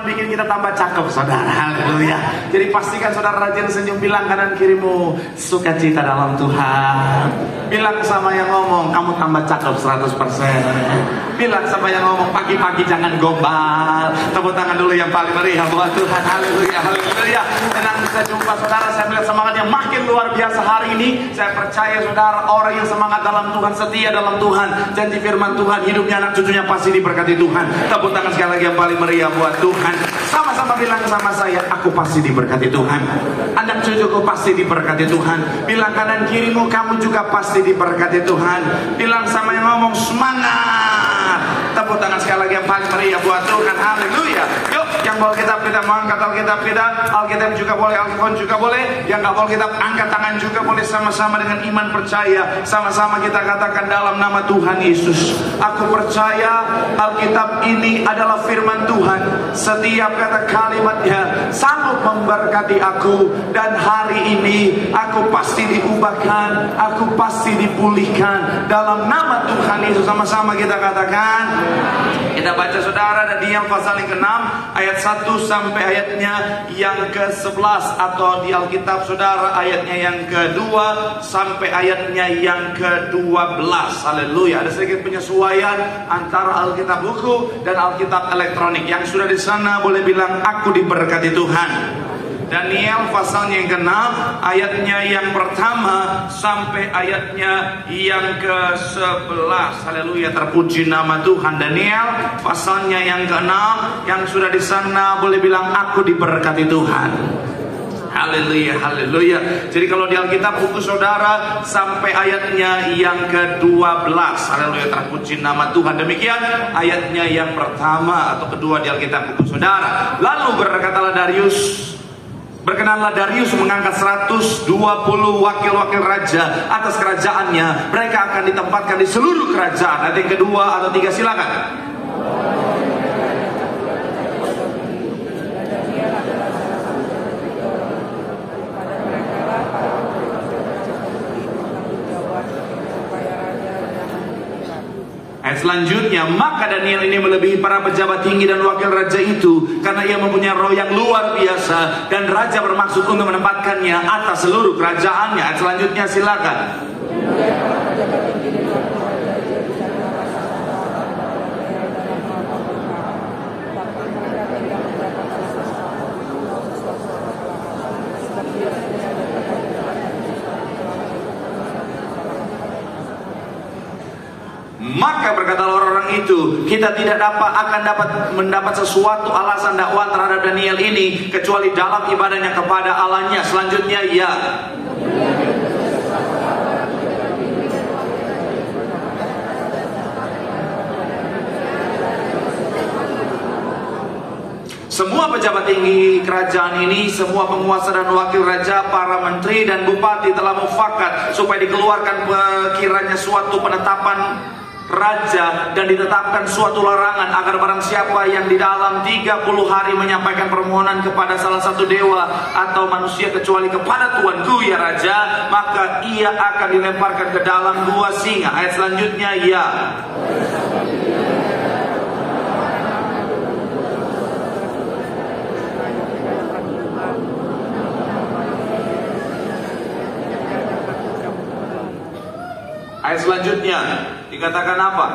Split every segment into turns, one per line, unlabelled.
cuma bikin kita tambah cakep, saudara. Haleluya. Jadi pastikan saudara rajin senyum, bilang kanan kirimu, sukacita dalam Tuhan. Bilang sama yang ngomong, kamu tambah cakep 100%. Bilang sama yang ngomong, pagi-pagi jangan gombal. Tepuk tangan dulu yang paling meriah buat Tuhan. Haleluya, haleluya. Senang bisa jumpa saudara. Saya melihat semangat yang makin luar biasa hari ini. Saya percaya saudara, orang yang semangat dalam Tuhan, setia dalam Tuhan, janji firman Tuhan, hidupnya anak cucunya pasti diberkati Tuhan. Tepuk tangan sekali lagi yang paling meriah buat Tuhan. Sama-sama bilang sama saya, aku pasti diberkati Tuhan. Anak cucuku pasti diberkati Tuhan. Bilang kanan kirimu, kamu juga pasti diberkati Tuhan. Bilang sama yang ngomong, semangat. Tepuk tangan sekali lagi yang paling meriah buat Tuhan. Haleluya. Yuk, yang bawa kitab kita mengangkat Alkitab kita. Alkitab juga boleh, Alkitab juga boleh. Yang nggak bawa kitab, angkat tangan juga boleh. Sama-sama dengan iman percaya. Sama-sama kita katakan dalam nama Tuhan Yesus, aku percaya Alkitab ini adalah firman Tuhan. Setiap kata kalimatnya sanggup memberkati aku. Dan hari ini aku pasti diubahkan, aku pasti dipulihkan dalam nama Tuhan Yesus. Sama-sama kita katakan. Kita baca saudara Daniel pasal yang ke-6 ayat 1 sampai ayatnya yang ke-11, atau di Alkitab saudara ayatnya yang ke-2 sampai ayatnya yang ke-12. Haleluya. Ada sedikit penyesuaian antara Alkitab buku dan Alkitab elektronik. Yang sudah di sana boleh bilang, aku diberkati Tuhan. Daniel pasalnya yang ke-6 ayatnya yang pertama sampai ayatnya yang ke-11. Haleluya, terpuji nama Tuhan. Daniel pasalnya yang ke-6, yang sudah di sana boleh bilang, aku diberkati Tuhan. Haleluya, haleluya. Jadi kalau di Alkitab buku saudara sampai ayatnya yang ke-12. Haleluya, terpuji nama Tuhan. Demikian ayatnya yang pertama atau kedua di Alkitab buku saudara. Lalu berkatalah Darius, berkenanlah Darius mengangkat 120 wakil-wakil raja atas kerajaannya. Mereka akan ditempatkan di seluruh kerajaan. Ayat yang kedua atau tiga, silakan. Ayat selanjutnya, maka Daniel ini melebihi para pejabat tinggi dan wakil raja itu, karena ia mempunyai roh yang luar biasa, dan raja bermaksud untuk menempatkannya atas seluruh kerajaannya. Ayat selanjutnya silakan. Maka berkatalah orang-orang itu, kita tidak akan dapat mendapat sesuatu alasan dakwaan terhadap Daniel ini kecuali dalam ibadahnya kepada Allahnya. Selanjutnya, ya. Semua pejabat tinggi kerajaan ini, semua penguasa dan wakil raja, para menteri dan bupati telah mufakat supaya dikeluarkan kiranya suatu penetapan raja dan ditetapkan suatu larangan agar barang siapa yang di dalam 30 hari menyampaikan permohonan kepada salah satu dewa atau manusia kecuali kepada Tuanku ya raja, maka ia akan dilemparkan ke dalam gua singa. Ayat selanjutnya, ya. Ayat selanjutnya dikatakan apa?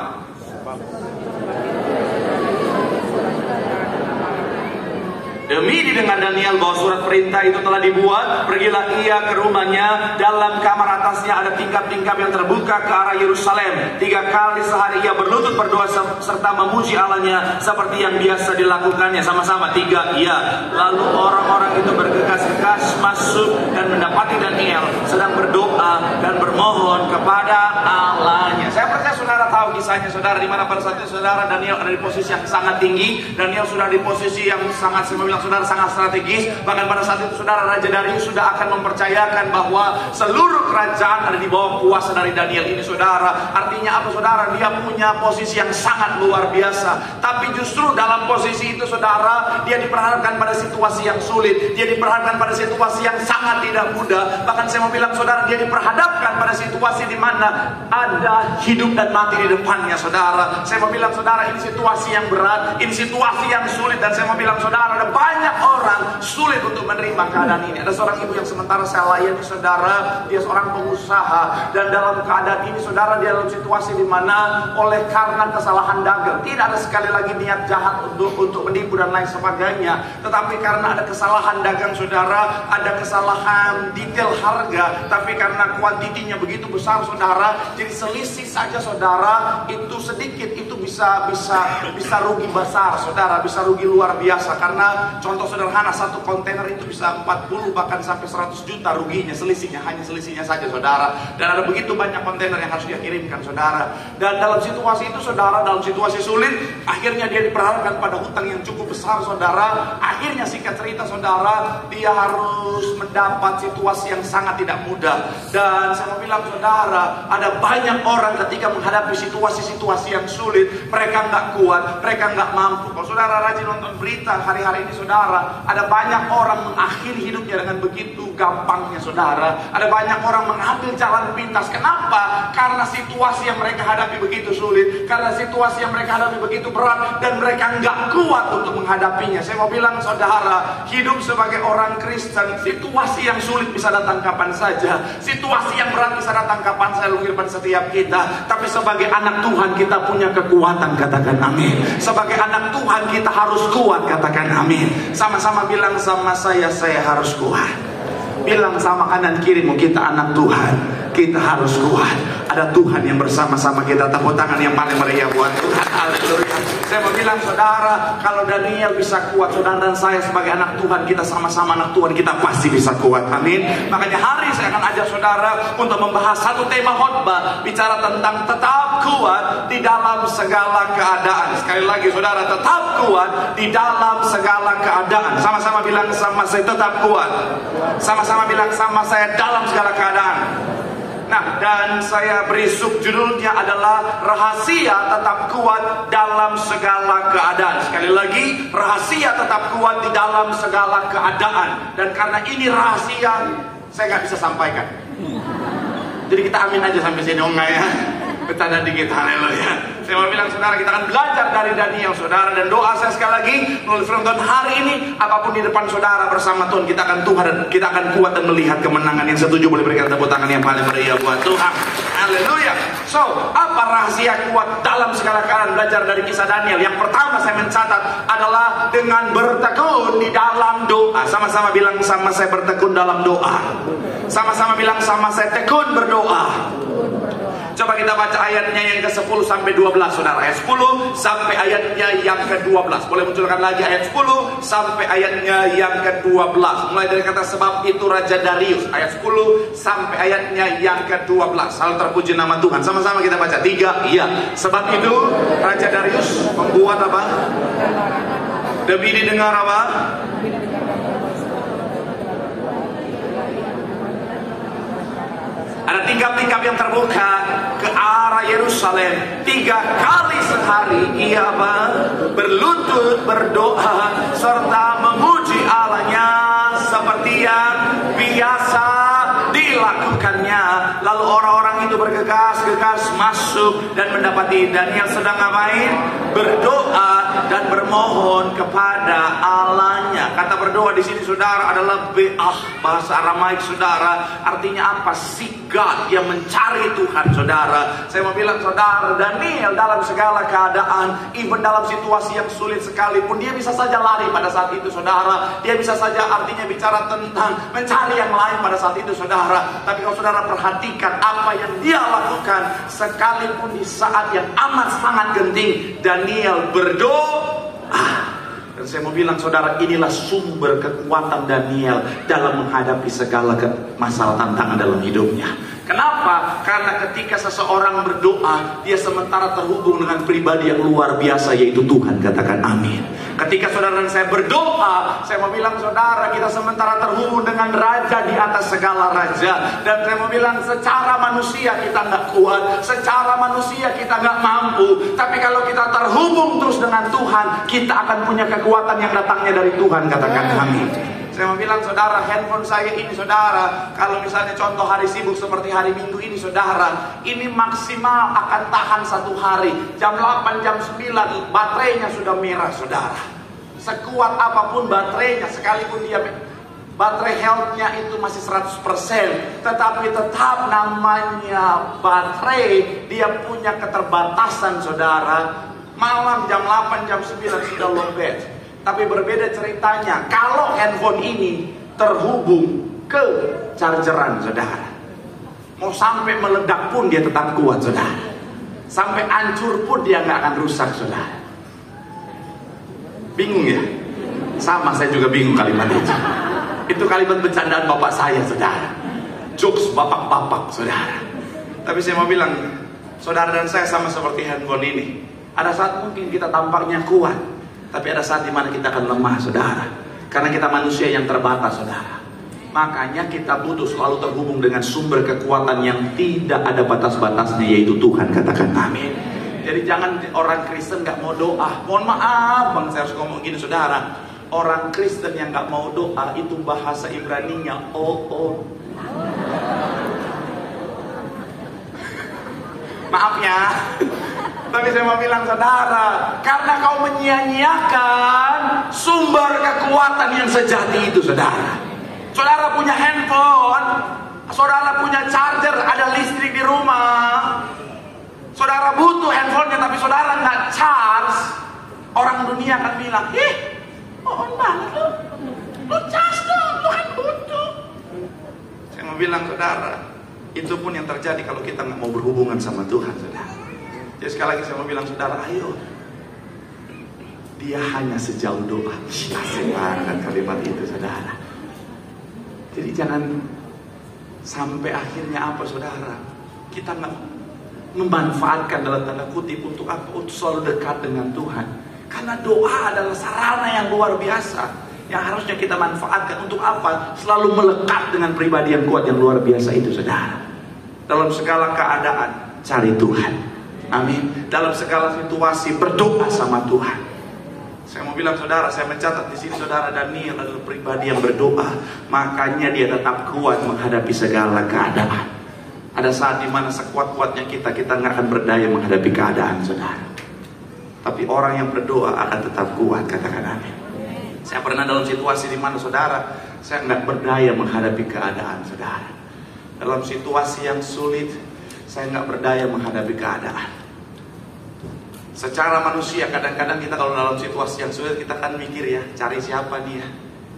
Demi didengar Daniel bahwa surat perintah itu telah dibuat, pergilah ia ke rumahnya. Dalam kamar atasnya ada tingkap-tingkap yang terbuka ke arah Yerusalem. 3 kali sehari ia berlutut berdoa serta memuji Allahnya seperti yang biasa dilakukannya. Sama-sama, 3, iya. Lalu orang-orang itu bergegas-gegas masuk dan mendapati Daniel sedang berdoa dan bermohon kepada Allahnya. Saya percaya saudara tahu kisahnya saudara, di mana pada saat itu saudara Daniel ada di posisi yang sangat tinggi. Daniel sudah di posisi yang sangat, saya bilang saudara, sangat strategis. Bahkan pada saat itu saudara, Raja Darius sudah akan mempercayakan bahwa seluruh kerajaan ada di bawah kuasa dari Daniel ini saudara. Artinya apa saudara? Dia punya posisi yang sangat luar biasa. Tapi justru dalam posisi itu saudara, dia diperhadapkan pada situasi yang sulit. Dia diperhadapkan pada situasi yang sangat tidak mudah. Bahkan saya mau bilang saudara, dia diperhadapkan pada situasi di mana ada hidup dan mati di depan Tuhannya saudara. Saya mau bilang saudara, ini situasi yang berat, ini situasi yang sulit. Dan saya mau bilang saudara, ada banyak orang sulit untuk menerima keadaan ini. Ada seorang ibu yang sementara saya layani saudara, dia seorang pengusaha. Dan dalam keadaan ini saudara, dia dalam situasi di mana oleh karena kesalahan dagang, tidak ada sekali lagi niat jahat untuk menipu dan lain sebagainya, tetapi karena ada kesalahan dagang saudara, ada kesalahan detail harga, tapi karena kuantitinya begitu besar saudara, jadi selisih saja saudara itu sedikit, itu bisa rugi besar saudara, bisa rugi luar biasa. Karena contoh sederhana, satu kontainer itu bisa 40 bahkan sampai 100 juta ruginya, selisihnya, hanya selisihnya saja saudara. Dan ada begitu banyak kontainer yang harus dia kirimkan saudara. Dan dalam situasi itu saudara, dalam situasi sulit, akhirnya dia diperhadapkan pada hutang yang cukup besar saudara. Akhirnya singkat cerita saudara, dia harus mendapat situasi yang sangat tidak mudah. Dan saya mau bilang saudara, ada banyak orang ketika menghadapi situasi-situasi yang sulit, mereka nggak kuat, mereka nggak mampu. Kalau saudara rajin nonton berita hari-hari ini saudara, ada banyak orang mengakhiri hidupnya dengan begitu gampangnya saudara. Ada banyak orang mengambil jalan pintas. Kenapa? Karena situasi yang mereka hadapi begitu sulit, karena situasi yang mereka hadapi begitu berat, dan mereka nggak kuat untuk menghadapinya. Saya mau bilang saudara, hidup sebagai orang Kristen, situasi yang sulit bisa datang kapan saja, situasi yang berat bisa datang kapan saja dalam kehidupan setiap kita. Tapi sebagai anak Tuhan kita punya kekuatan, katakan amin. Sebagai anak Tuhan kita harus kuat, katakan amin. Sama-sama bilang sama saya harus kuat. Bilang sama kanan kirimu, kita anak Tuhan, kita harus kuat. Ada Tuhan yang bersama-sama kita. Tepuk tangan yang paling meriah buat Tuhan. Haleluya. Saya mau bilang saudara, kalau Daniel bisa kuat, saudara dan saya sebagai anak Tuhan, kita sama-sama anak Tuhan, kita pasti bisa kuat. Amin. Makanya hari saya akan ajak saudara untuk membahas satu tema khotbah, bicara tentang tetap kuat di dalam segala keadaan. Sekali lagi saudara, tetap kuat di dalam segala keadaan. Sama-sama bilang sama saya, tetap kuat. Sama-sama bilang sama saya, dalam segala keadaan. Nah, dan saya beri subjudulnya adalah rahasia tetap kuat dalam segala keadaan. Sekali lagi, rahasia tetap kuat di dalam segala keadaan. Dan karena ini rahasia, saya nggak bisa sampaikan. Jadi kita amin aja sampai sini, enggak ya? Bercanda dikit, haleluya. Saya mau bilang saudara, kita akan belajar dari Daniel saudara. Dan doa saya sekali lagi melalui firman Tuhan hari ini, apapun di depan saudara bersama Tuhan, kita akan Tuhan, dan kita akan kuat dan melihat kemenangan. Yang setuju boleh berikan tepuk tangan yang paling meriah buat Tuhan. Haleluya. So, apa rahasia kuat dalam segala keadaan? Belajar dari kisah Daniel. Yang pertama saya mencatat adalah dengan bertekun di dalam doa. Sama-sama bilang sama saya, bertekun dalam doa. Sama-sama bilang sama saya, tekun berdoa. Coba kita baca ayatnya yang ke-10 sampai 12 saudara. Ayat 10 sampai ayatnya yang ke-12. Boleh munculkan lagi ayat 10 sampai ayatnya yang ke-12. Mulai dari kata sebab itu Raja Darius. Ayat 10 sampai ayatnya yang ke-12. Salam terpuji nama Tuhan. Sama-sama kita baca. 3. Iya. Sebab itu Raja Darius membuat apa? Demi didengar apa? Ada tingkap-tingkap yang terbuka ke arah Yerusalem. 3 kali sehari ia berlutut berdoa serta memuji Allahnya seperti yang biasa dilakukannya. Lalu orang-orang itu bergegas-gegas masuk dan mendapati Daniel sedang ngapain? Berdoa dan bermohon kepada Allahnya. Kata berdoa di sini saudara adalah bahasa Aramaik saudara. Artinya apa? Seek God, yang mencari Tuhan saudara. Saya mau bilang saudara, Daniel dalam segala keadaan, even dalam situasi yang sulit sekalipun, dia bisa saja lari pada saat itu saudara. Dia bisa saja artinya bicara tentang mencari yang lain pada saat itu saudara. Tapi kalau saudara perhatikan apa yang dia lakukan, sekalipun di saat yang amat sangat genting, Daniel berdoa. Dan saya mau bilang saudara, inilah sumber kekuatan Daniel dalam menghadapi segala masalah tantangan dalam hidupnya. Kenapa? Karena ketika seseorang berdoa, dia sementara terhubung dengan pribadi yang luar biasa, yaitu Tuhan. Katakan amin. Ketika saudara dan saya berdoa, saya mau bilang saudara, kita sementara terhubung dengan Raja di atas segala raja. Dan saya mau bilang secara manusia kita nggak kuat, secara manusia kita nggak mampu. Tapi kalau kita terhubung terus dengan Tuhan, kita akan punya kekuatan yang datangnya dari Tuhan. Katakan amin. Saya mau bilang saudara, handphone saya ini saudara, kalau misalnya contoh hari sibuk seperti hari Minggu ini saudara, ini maksimal akan tahan 1 hari. Jam 8, jam 9 baterainya sudah merah saudara. Sekuat apapun baterainya, sekalipun dia baterai health-nya itu masih 100%, tetapi tetap namanya baterai, dia punya keterbatasan saudara. Malam jam 8, jam 9 sudah lowbat. Tapi berbeda ceritanya kalau handphone ini terhubung ke chargeran saudara. Mau sampai meledak pun dia tetap kuat saudara. Sampai hancur pun dia nggak akan rusak saudara. Bingung ya? Sama, saya juga bingung kalimat itu. Itu kalimat bercandaan bapak saya saudara. Jokes bapak-bapak saudara. Tapi saya mau bilang, saudara dan saya sama seperti handphone ini. Ada saat mungkin kita tampaknya kuat, tapi ada saat dimana kita akan lemah saudara. Karena kita manusia yang terbatas saudara. Makanya kita butuh selalu terhubung dengan sumber kekuatan yang tidak ada batas-batasnya, yaitu Tuhan. Katakan amin. Jadi jangan orang Kristen gak mau doa. Mohon maaf bang, saya harus ngomong gini saudara. Orang Kristen yang gak mau doa itu bahasa Ibraninya maaf ya. Tapi saya mau bilang saudara, karena kau menyia-nyiakan sumber kekuatan yang sejati itu saudara. Saudara punya handphone, saudara punya charger, ada listrik di rumah. Saudara butuh handphonenya tapi saudara nggak charge. Orang dunia akan bilang, mohon banget lu charge dong, lu kan butuh. Saya mau bilang saudara, itu pun yang terjadi kalau kita nggak mau berhubungan sama Tuhan saudara. Jadi sekali lagi saya mau bilang saudara, ayo. Dia hanya sejauh doa. Asik banget kalimat itu saudara. Jadi jangan sampai akhirnya apa saudara, kita nggak memanfaatkan dalam tanda kutip untuk apa? Untuk selalu dekat dengan Tuhan. Karena doa adalah sarana yang luar biasa yang harusnya kita manfaatkan untuk apa? Selalu melekat dengan pribadi yang kuat yang luar biasa itu saudara. Dalam segala keadaan cari Tuhan. Amin. Dalam segala situasi berdoa sama Tuhan. Saya mau bilang saudara, saya mencatat di sini saudara, Daniel adalah pribadi yang berdoa, makanya dia tetap kuat menghadapi segala keadaan. Ada saat dimana sekuat-kuatnya kita nggak akan berdaya menghadapi keadaan saudara. Tapi orang yang berdoa akan tetap kuat. Katakan amin. Saya pernah dalam situasi dimana saudara, saya nggak berdaya menghadapi keadaan saudara. Dalam situasi yang sulit, saya nggak berdaya menghadapi keadaan. Secara manusia kadang-kadang kita kalau dalam situasi yang sulit kita kan mikir ya, cari siapa nih ya,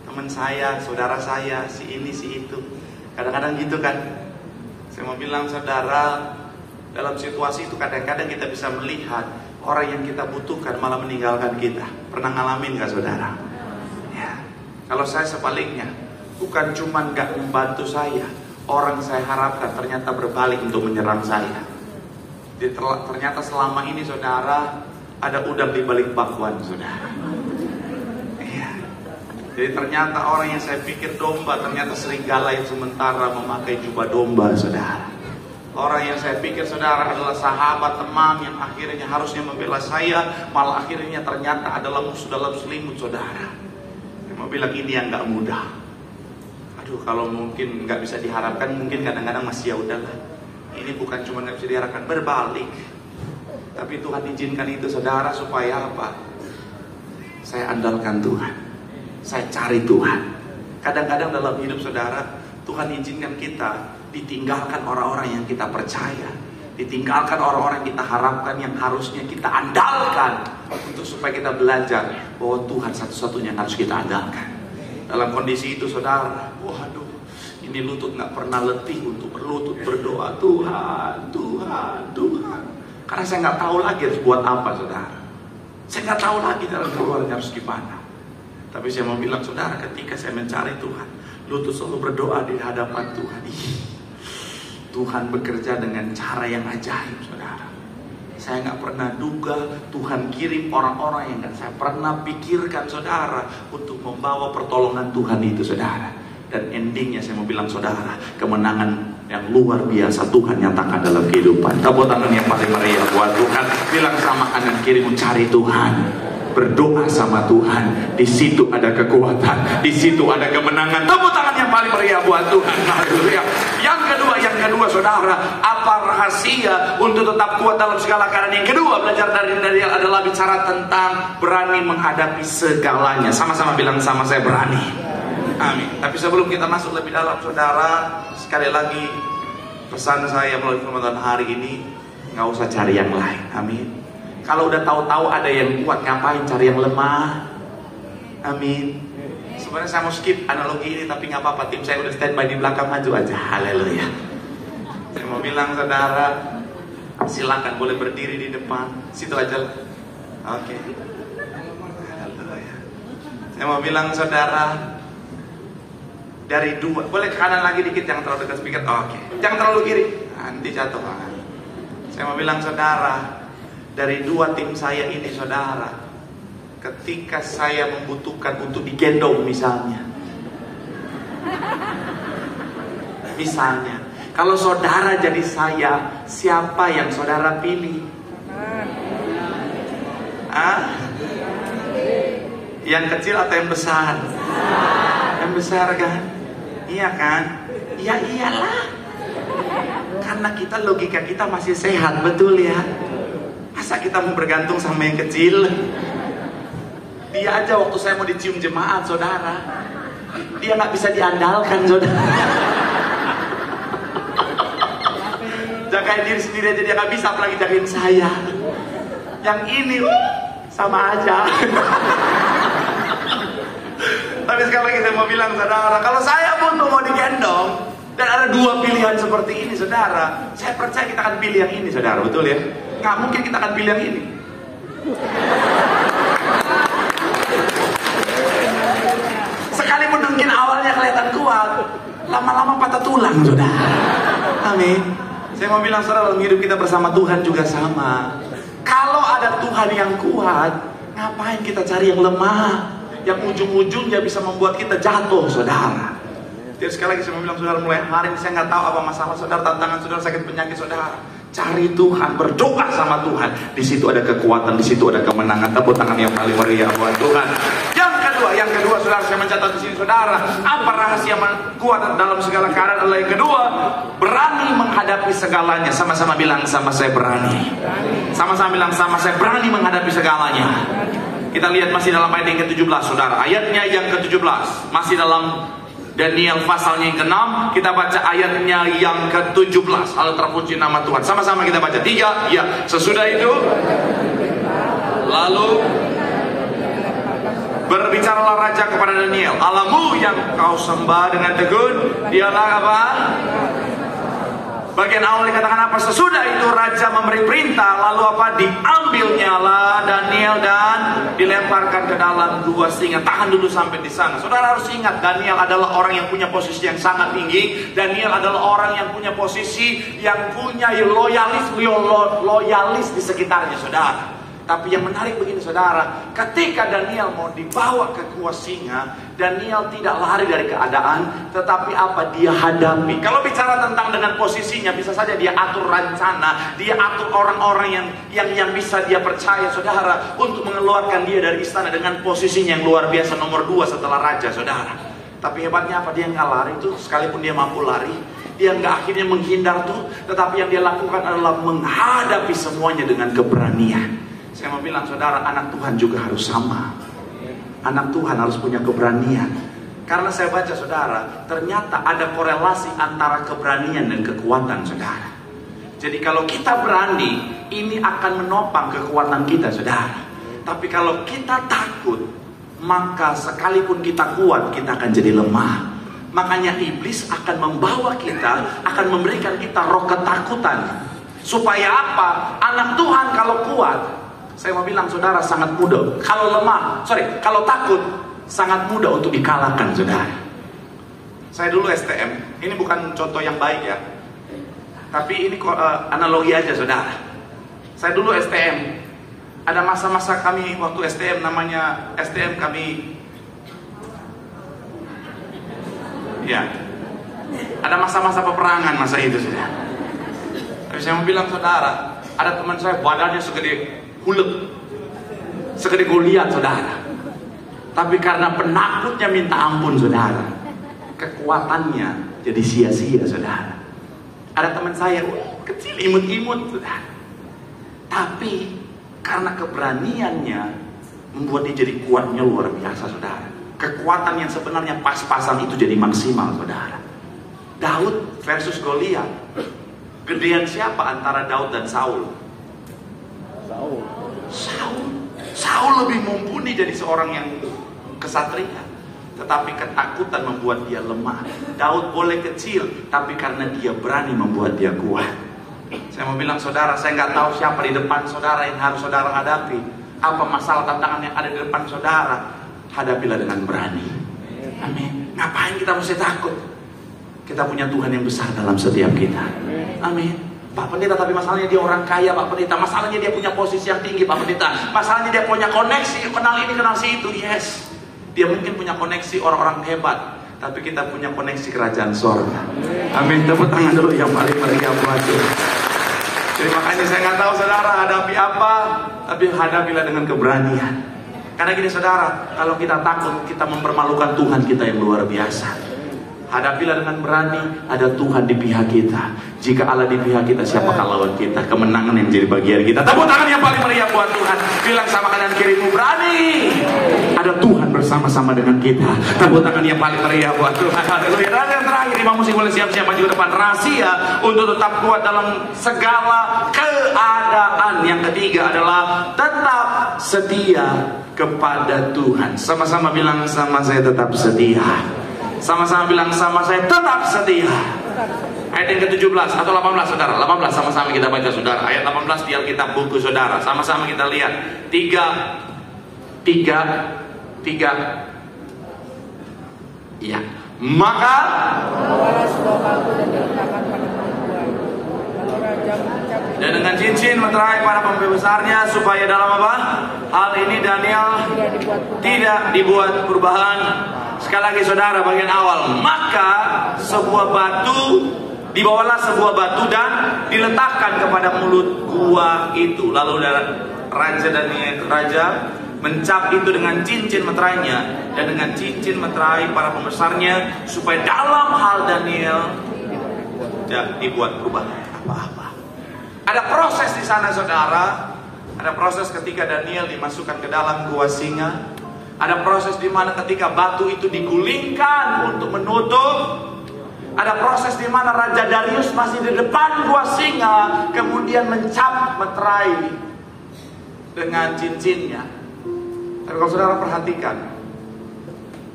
teman saya, saudara saya, si ini, si itu. Kadang-kadang gitu kan. Saya mau bilang saudara, dalam situasi itu kadang-kadang kita bisa melihat orang yang kita butuhkan malah meninggalkan kita. Pernah ngalamin gak saudara? Ya. Kalau saya sebaliknya, bukan cuma gak membantu saya, orang saya harapkan ternyata berbalik untuk menyerang saya. Jadi ternyata selama ini saudara ada udang di balik bakwan saudara. Iya. Jadi ternyata orang yang saya pikir domba ternyata serigala yang sementara memakai jubah domba saudara. Orang yang saya pikir saudara adalah sahabat, teman yang akhirnya harusnya membela saya, malah akhirnya ternyata adalah musuh dalam selimut saudara. Saya mau bilang ini yang gak mudah. Aduh, kalau mungkin gak bisa diharapkan, mungkin kadang-kadang masih ya udahlah. Ini bukan cuma gak bisa diharapkan, berbalik. Tapi Tuhan izinkan itu saudara supaya apa? Saya andalkan Tuhan, saya cari Tuhan. Kadang-kadang dalam hidup saudara, Tuhan izinkan kita ditinggalkan orang-orang yang kita percaya, ditinggalkan orang-orang yang kita harapkan, yang harusnya kita andalkan, untuk supaya kita belajar bahwa Tuhan satu-satunya yang harus kita andalkan. Dalam kondisi itu saudara, waduh, ini lutut gak pernah letih untuk berlutut berdoa, Tuhan, Tuhan, Tuhan. Karena saya gak tahu lagi harus buat apa saudara. Saya gak tahu lagi jalan keluarnya harus gimana. Tapi saya mau bilang saudara, ketika saya mencari Tuhan, lutut selalu berdoa di hadapan Tuhan. Tuhan bekerja dengan cara yang ajaib saudara. Saya gak pernah duga Tuhan kirim orang-orang yang gak saya pernah pikirkan saudara, untuk membawa pertolongan Tuhan itu saudara. Dan endingnya saya mau bilang saudara, kemenangan yang luar biasa Tuhan nyatakan dalam kehidupan. Tepuk tangan yang paling meriah buat Tuhan. Bilang sama kanan kirimu, cari Tuhan. berdoa sama Tuhan. Di situ ada kekuatan, di situ ada kemenangan. Tepuk tangan yang paling meriah buat Tuhan. Haleluya. Yang kedua saudara, apa rahasia untuk tetap kuat dalam segala keadaan? Yang kedua, belajar dari Daniel adalah bicara tentang berani menghadapi segalanya. Sama-sama bilang sama saya, berani. Amin. Tapi sebelum kita masuk lebih dalam saudara, sekali lagi pesan saya melalui firman Tuhan hari ini, nggak usah cari yang lain. Amin. Kalau udah tahu-tahu ada yang kuat, ngapain cari yang lemah? Amin. Sebenarnya saya mau skip analogi ini, tapi nggak apa-apa, tim saya udah standby di belakang, maju aja. Haleluya. Saya mau bilang saudara, silakan boleh berdiri di depan, situ aja lah. Oke. Haleluya. Saya mau bilang saudara, dari dua, boleh ke kanan lagi dikit, jangan terlalu dekat speaker. Oke. Jangan terlalu kiri, nanti jatuh. Saya mau bilang saudara, dari dua tim saya ini saudara, ketika saya membutuhkan untuk digendong misalnya, kalau saudara jadi saya, siapa yang saudara pilih? Yang kecil atau yang besar? Yang besar kan? Iya kan? Ya iyalah, karena kita, logika kita masih sehat, betul ya? Masa kita mau bergantung sama yang kecil? Dia aja waktu saya mau dicium jemaat saudara, dia nggak bisa diandalkan saudara. Jagain diri sendiri aja dia nggak bisa, apalagi jagain saya. Yang ini sama aja. Tapi sekali lagi saya mau bilang saudara, kalau saya pun mau digendong dan ada dua pilihan seperti ini saudara, saya percaya kita akan pilih yang ini saudara, betul ya? Nggak mungkin kita akan pilih yang ini. Sekalipun mungkin awalnya kelihatan kuat, lama-lama patah tulang saudara. Amin. Saya mau bilang saudara, dalam hidup kita bersama Tuhan juga sama. Kalau ada Tuhan yang kuat, ngapain kita cari yang lemah, yang ujung-ujungnya bisa membuat kita jatuh saudara. Jadi sekali lagi saya mau bilang saudara, mulai hari ini saya nggak tahu apa masalah saudara, tantangan saudara, sakit penyakit saudara, cari Tuhan, berdoa sama Tuhan. Di situ ada kekuatan, di situ ada kemenangan. Tepuk tangan yang paling meriah buat Tuhan. Yang kedua saudara, saya mencatat di sini saudara, apa rahasia kuat dalam segala keadaan adalah yang kedua, berani menghadapi segalanya. Sama-sama bilang sama saya, berani. Sama-sama bilang sama saya, berani menghadapi segalanya. Kita lihat masih dalam ayat yang ke-17 saudara, ayatnya yang ke-17 masih dalam Daniel pasalnya yang ke-6, kita baca ayatnya yang ke-17. Allah terpuji nama Tuhan. Sama-sama kita baca 3. Ya, sesudah itu lalu berbicaralah raja kepada Daniel, Allahmu yang kau sembah dengan tekun, dialah apa? Bagian awal dikatakan apa? Sesudah itu raja memberi perintah, lalu apa? Diambilnyalah Daniel dan dilemparkan ke dalam gua singa. Tahan dulu sampai di sana. Saudara harus ingat, Daniel adalah orang yang punya posisi yang sangat tinggi. Daniel adalah orang yang punya posisi, yang punya loyalis di sekitarnya saudara. Tapi yang menarik begini saudara, ketika Daniel mau dibawa ke gua singa, Daniel tidak lari dari keadaan, tetapi apa? Dia hadapi. Kalau bicara tentang dengan posisinya, bisa saja dia atur rencana, dia atur orang-orang yang bisa dia percaya saudara, untuk mengeluarkan dia dari istana dengan posisinya yang luar biasa, nomor 2 setelah raja saudara. Tapi hebatnya apa? Dia nggak lari tuh, sekalipun dia mampu lari, dia nggak akhirnya menghindar tuh, tetapi yang dia lakukan adalah menghadapi semuanya dengan keberanian. Saya mau bilang saudara, anak Tuhan juga harus sama. Anak Tuhan harus punya keberanian. Karena saya baca saudara, ternyata ada korelasi antara keberanian dan kekuatan saudara. Jadi kalau kita berani, ini akan menopang kekuatan kita saudara. Tapi kalau kita takut, maka sekalipun kita kuat, kita akan jadi lemah. Makanya iblis akan membawa kita, akan memberikan kita roh ketakutan. Supaya apa? Anak Tuhan kalau kuat, saya mau bilang saudara, sangat mudah. Kalau takut, sangat mudah untuk dikalahkan saudara. Saya dulu STM, ini bukan contoh yang baik ya, tapi ini analogi aja saudara. Saya dulu STM, ada masa-masa kami waktu STM, namanya STM kami, ya, ada masa-masa peperangan masa itu saudara. Tapi saya mau bilang saudara, ada teman saya badannya segede hulek, segede Goliat saudara. Tapi karena penakutnya minta ampun saudara, kekuatannya jadi sia-sia saudara. Ada teman saya kecil imut-imut saudara, tapi karena keberaniannya membuat dia jadi kuatnya luar biasa saudara. Kekuatan yang sebenarnya pas-pasan itu jadi maksimal saudara. Daud versus Goliat, gedean siapa antara Daud dan Saul? Saul lebih mumpuni jadi seorang yang kesatria, tetapi ketakutan membuat dia lemah. Daud boleh kecil, tapi karena dia berani membuat dia kuat. Saya mau bilang saudara, saya nggak tahu siapa di depan saudara yang harus saudara hadapi. Apa masalah tantangan yang ada di depan saudara, hadapilah dengan berani. Amin. Ngapain kita mesti takut? Kita punya Tuhan yang besar dalam setiap kita. Amin. Pak Pendeta, tapi masalahnya dia orang kaya Pak Pendeta. Masalahnya dia punya posisi yang tinggi Pak Pendeta. Masalahnya dia punya koneksi, kenal ini kenal si itu. Yes, dia mungkin punya koneksi orang-orang hebat, tapi kita punya koneksi kerajaan sorga. Amin. Tepuk tangan dulu yang paling meriah buat Tuhan. Jadi makanya saya nggak tahu saudara hadapi apa, tapi hadapilah dengan keberanian. Karena gini saudara, kalau kita takut, kita mempermalukan Tuhan kita yang luar biasa. Hadapilah dengan berani, ada Tuhan di pihak kita. Jika Allah di pihak kita, siapakah lawan kita? Kemenangan yang menjadi bagian kita. Tepuk tangan yang paling meriah buat Tuhan. Bilang sama kanan kirimu, berani. Ada Tuhan bersama-sama dengan kita. Tepuk tangan yang paling meriah buat Tuhan. Haleluya. Dan yang terakhir, imam musik boleh siap-siap maju ke depan. Rahasia untuk tetap kuat dalam segala keadaan. Yang ketiga adalah tetap setia kepada Tuhan. Sama-sama bilang sama saya, tetap setia. Sama-sama bilang sama saya, tetap setia. Ayat yang ke-17 atau 18 saudara. 18 sama-sama kita baca saudara. Ayat 18 di Alkitab buku saudara. Sama-sama kita lihat. Tiga. Ya. Maka dan dengan cincin meterai para pembesarnya, supaya dalam apa? Hal ini Daniel tidak dibuat perubahan. Sekali lagi saudara, bagian awal. Maka dibawalah sebuah batu dan diletakkan kepada mulut gua itu. Lalu raja mencap itu dengan cincin meterainya dan dengan cincin meterai para pembesarnya, supaya dalam hal Daniel tidak dibuat perubahan apa-apa. Ada proses di sana saudara. Ada proses ketika Daniel dimasukkan ke dalam gua singa. Ada proses di mana ketika batu itu digulingkan untuk menutup. Ada proses di mana Raja Darius masih di depan gua singa, kemudian mencap meterai dengan cincinnya. Tapi kalau saudara perhatikan,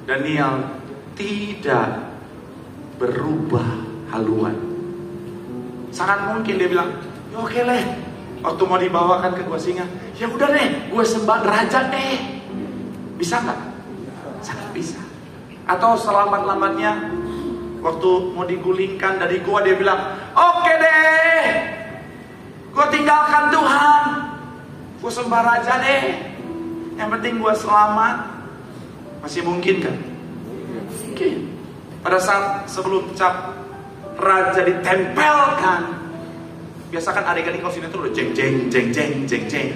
Daniel tidak berubah haluan. Sangat mungkin dia bilang, ya oke leh, waktu mau dibawakan ke gua singa, ya udah deh, gue sembah raja deh. Bisa nggak? Sangat bisa. Atau selamat-lambatnya waktu mau digulingkan dari gua, dia bilang, oke deh, gua tinggalkan Tuhan, gua sembah raja deh, yang penting gua selamat. Masih mungkin kan? Mungkin. Pada saat sebelum cap raja ditempelkan, biasakan adegan ini kalau sinetron udah jeng jeng jeng jeng jeng jeng,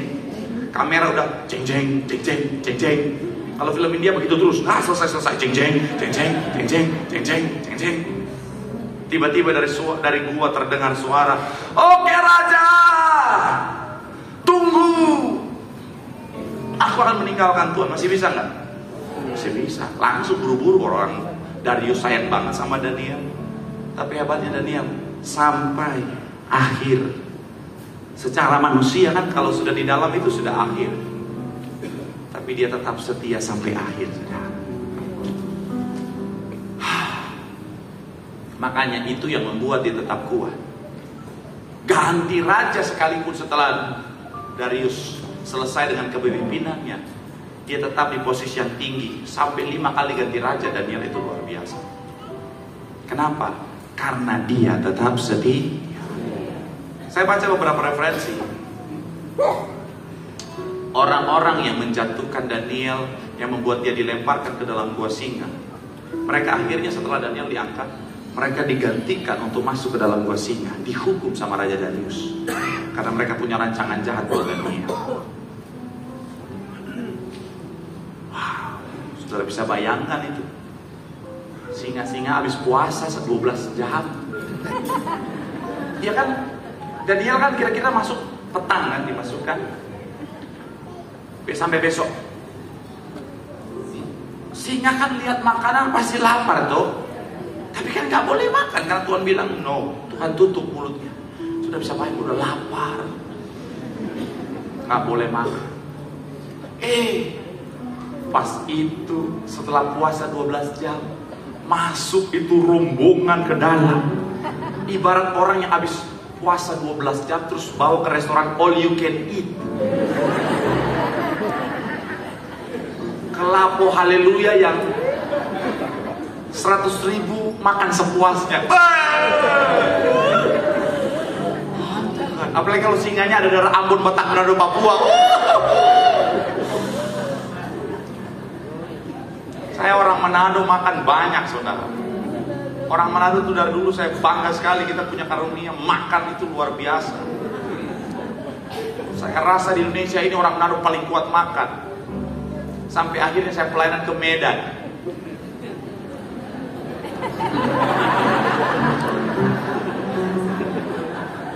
kamera udah jeng jeng jeng jeng jeng jeng. Kalau film India begitu terus, selesai jeng jeng jeng jeng jeng jeng jeng jeng jeng jeng. Tiba-tiba dari gua terdengar suara, oke raja, tunggu, aku akan meninggalkan Tuhan. Masih bisa nggak? Masih bisa. Langsung buru-buru. Orang Darius sayang banget sama Daniel. Tapi hebatnya Daniel sampai akhir. Secara manusia kan kalau sudah di dalam itu sudah akhir, tapi dia tetap setia sampai akhir. Makanya itu yang membuat dia tetap kuat. Ganti raja sekalipun setelah Darius selesai dengan kepemimpinannya, dia tetap di posisi yang tinggi. Sampai 5 kali ganti raja Daniel, itu luar biasa. Kenapa? Karena dia tetap setia. Saya baca beberapa referensi. Orang-orang yang menjatuhkan Daniel, yang membuat dia dilemparkan ke dalam gua singa, mereka akhirnya setelah Daniel diangkat, mereka digantikan untuk masuk ke dalam gua singa, dihukum sama Raja Darius karena mereka punya rancangan jahat buat Daniel. Saudara bisa bayangkan itu. Singa-singa habis puasa 12 jam. Dia kan, Daniel kan kira-kira masuk petang kan, dimasukkan sampai besok. Singa kan lihat makanan pasti lapar tuh, tapi kan nggak boleh makan karena Tuhan bilang no, Tuhan tutup mulutnya. Sudah bisa bayangkan udah lapar, nggak boleh makan. Pas itu setelah puasa 12 jam masuk itu rombongan ke dalam. Ibarat orang yang habis puasa 12 jam terus bawa ke restoran all you can eat. Kelapo haleluya yang 100.000 makan sepuasnya. Apalagi kalau singanya ada dari Ambon, Batak, Manado, Papua. Saya orang Manado makan banyak, saudara. Orang Manado itu dari dulu saya bangga sekali kita punya karunia makan itu luar biasa. Saya rasa di Indonesia ini orang Manado paling kuat makan. Sampai akhirnya saya pelayanan ke Medan.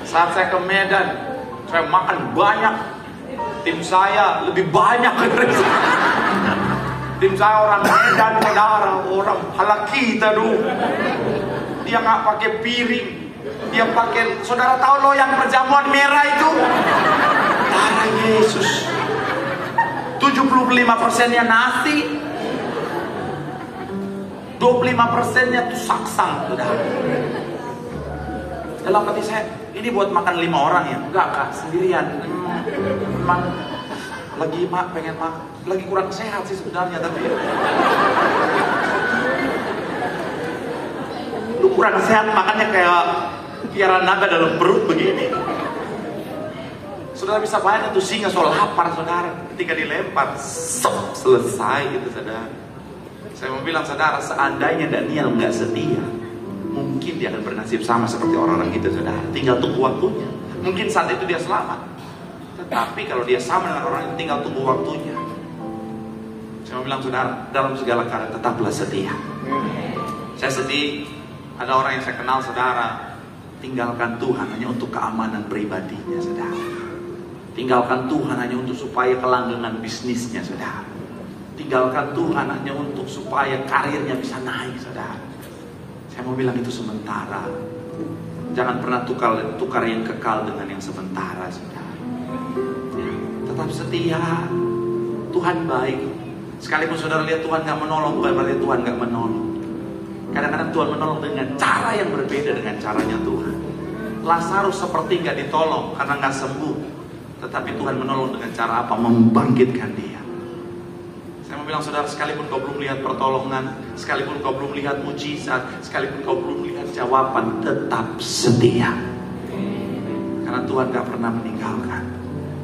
Saat saya ke Medan, saya makan banyak. Tim saya lebih banyak dari saya. Tim saya orang Medan, saudara, orang halakita dulu. Dia nggak pakai piring, dia pakai, saudara tahu loyang perjamuan merah itu? Darah Yesus. 75%-nya nasi, 25%-nya tuh saksang, saudara. Dalam hati saya, ini buat makan 5 orang ya? Enggak, Kak, sendirian. Memang lagi pengen makan, lagi kurang sehat sih sebenarnya, tapi lu kurang sehat makannya kayak piara naga dalam perut begini. Saudara bisa bayangkan tuh singa soal lapar, saudara, ketika dilempar, selesai gitu, saudara. Saya mau bilang, saudara, seandainya Daniel nggak setia, mungkin dia akan bernasib sama seperti orang-orang itu, saudara. Tinggal tunggu waktunya. Mungkin saat itu dia selamat, tetapi kalau dia sama dengan orang itu, tinggal tunggu waktunya. Saya mau bilang, saudara, dalam segala keadaan tetaplah setia. Saya sedih, ada orang yang saya kenal, saudara, tinggalkan Tuhan hanya untuk keamanan pribadinya, saudara. Tinggalkan Tuhan hanya untuk supaya kelanggengan bisnisnya, saudara. Tinggalkan Tuhan hanya untuk supaya karirnya bisa naik, saudara. Saya mau bilang itu sementara. Jangan pernah tukar yang kekal dengan yang sementara, saudara. Ya, tetap setia. Tuhan baik. Sekalipun saudara lihat Tuhan gak menolong, bukan berarti Tuhan gak menolong. Kadang-kadang Tuhan menolong dengan cara yang berbeda dengan caranya Tuhan. Lazarus seperti gak ditolong karena gak sembuh, tetapi Tuhan menolong dengan cara apa? Membangkitkan dia. Saya mau bilang, saudara, sekalipun kau belum lihat pertolongan, sekalipun kau belum lihat mujizat, sekalipun kau belum lihat jawaban, tetap setia. Karena Tuhan gak pernah meninggalkan.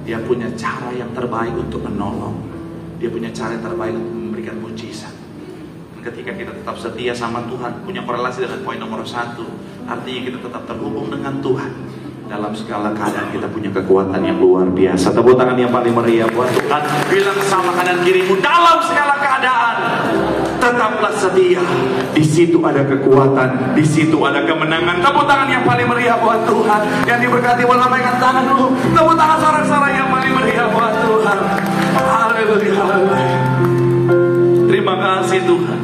Dia punya cara yang terbaik untuk menolong. Dia punya cara yang terbaik untuk memberikan mujizat. Dan ketika kita tetap setia sama Tuhan, punya korelasi dengan poin nomor 1, artinya kita tetap terhubung dengan Tuhan. Dalam segala keadaan kita punya kekuatan yang luar biasa. Tepuk tangan yang paling meriah buat Tuhan. Bilang sama kanan kirimu, dalam segala keadaan tetaplah setia. Di situ ada kekuatan, di situ ada kemenangan. Tepuk tangan yang paling meriah buat Tuhan. Yang diberkati boleh lambaikan tangan dulu. Tepuk tangan sorak-sorak yang paling meriah buat Tuhan. Haleluya, haleluya. Terima kasih Tuhan.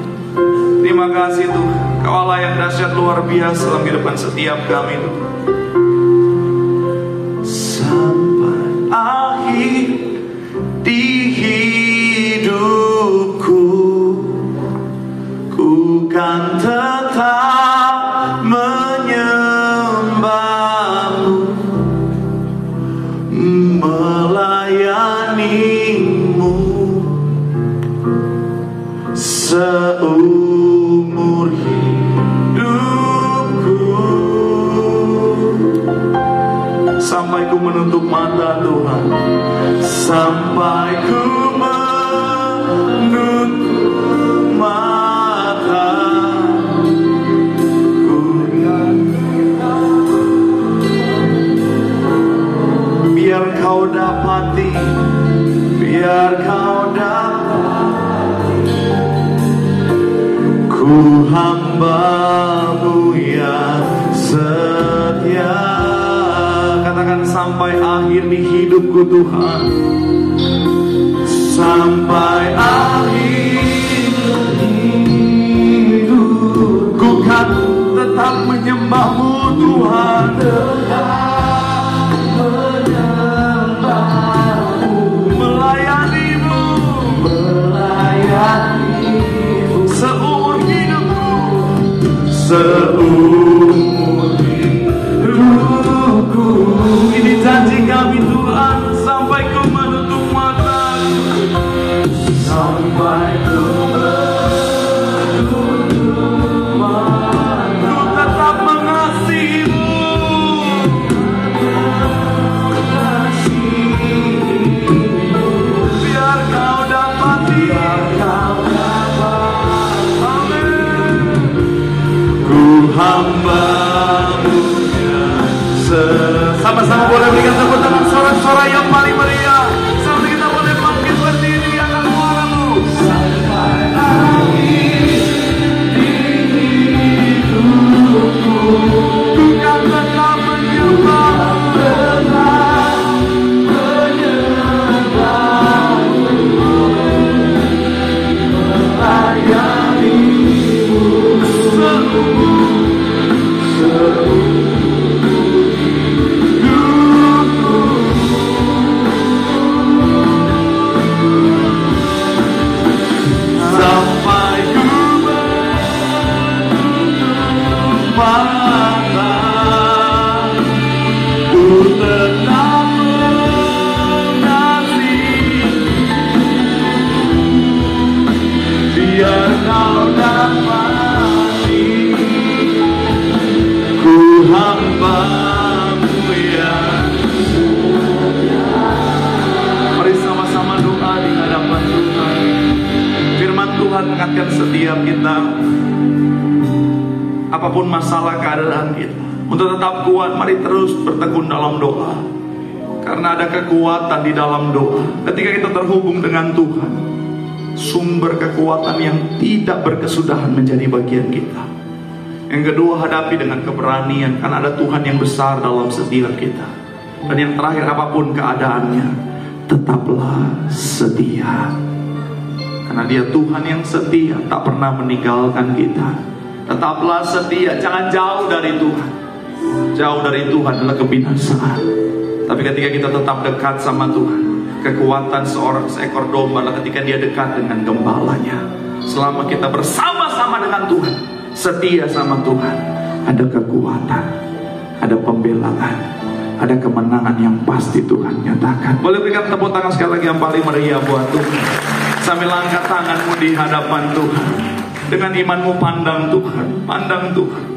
Terima kasih Tuhan. Kau Allah yang dahsyat luar biasa dalam kehidupan setiap kami Tuhan. Sampai akhir di hidupku, ku kan tetap menyembahmu, melayanimu seumur hidupku. Sampai ku menutup mata Tuhan, sampai ku menutup mata, biar kau dapati, biar kau dapati hamba-Mu yang setia. Katakan sampai akhir di hidupku Tuhan, sampai akhir hidupku kan tetap menyembah-Mu Tuhan, tetap menyembah-Mu, melayani-Mu, seumur hidupku, seumur hidupku. Ini janji kami Tuhan, sampai ku menutup mata, sampai ku menutup mata, ku tetap mengasihi-Mu, biar Kau dapati, amin. Ku hamba-Mu yang sama-sama boleh berikan tepuk tangan, sorak-sorak yang paling meriah. Sampai kita boleh bangkit berdiri akan suara-Mu. Sampai akhir hidupku, ku kan tetap menyembah-Mu, tetap menyembah-Mu, melayani-Mu, sampai ku menutup mata, ku tetap mengasihi, biar Kau dapati, ku hamba-Mu yang setia. Mari sama-sama doa di hadapan Tuhan. Firman Tuhan mengingatkan setiap kita, apapun masalah keadaan kita, untuk tetap kuat, mari terus bertekun dalam doa. Karena ada kekuatan di dalam doa. Ketika kita terhubung dengan Tuhan, sumber kekuatan yang tidak berkesudahan menjadi bagian kita. Yang kedua, hadapi dengan keberanian, karena ada Tuhan yang besar dalam setiap kita. Dan yang terakhir, apapun keadaannya, tetaplah setia. Karena Dia Tuhan yang setia, tak pernah meninggalkan kita. Tetaplah setia, jangan jauh dari Tuhan. Jauh dari Tuhan adalah kebinasaan. Tapi ketika kita tetap dekat sama Tuhan, kekuatan seekor domba adalah ketika dia dekat dengan gembalanya. Selama kita bersama-sama dengan Tuhan, setia sama Tuhan, ada kekuatan, ada pembelaan, ada kemenangan yang pasti Tuhan nyatakan. Boleh berikan tepuk tangan sekali lagi yang paling meriah buat Tuhan. Sambil angkat tanganmu di hadapan Tuhan, dengan imanmu pandang Tuhan, pandang Tuhan.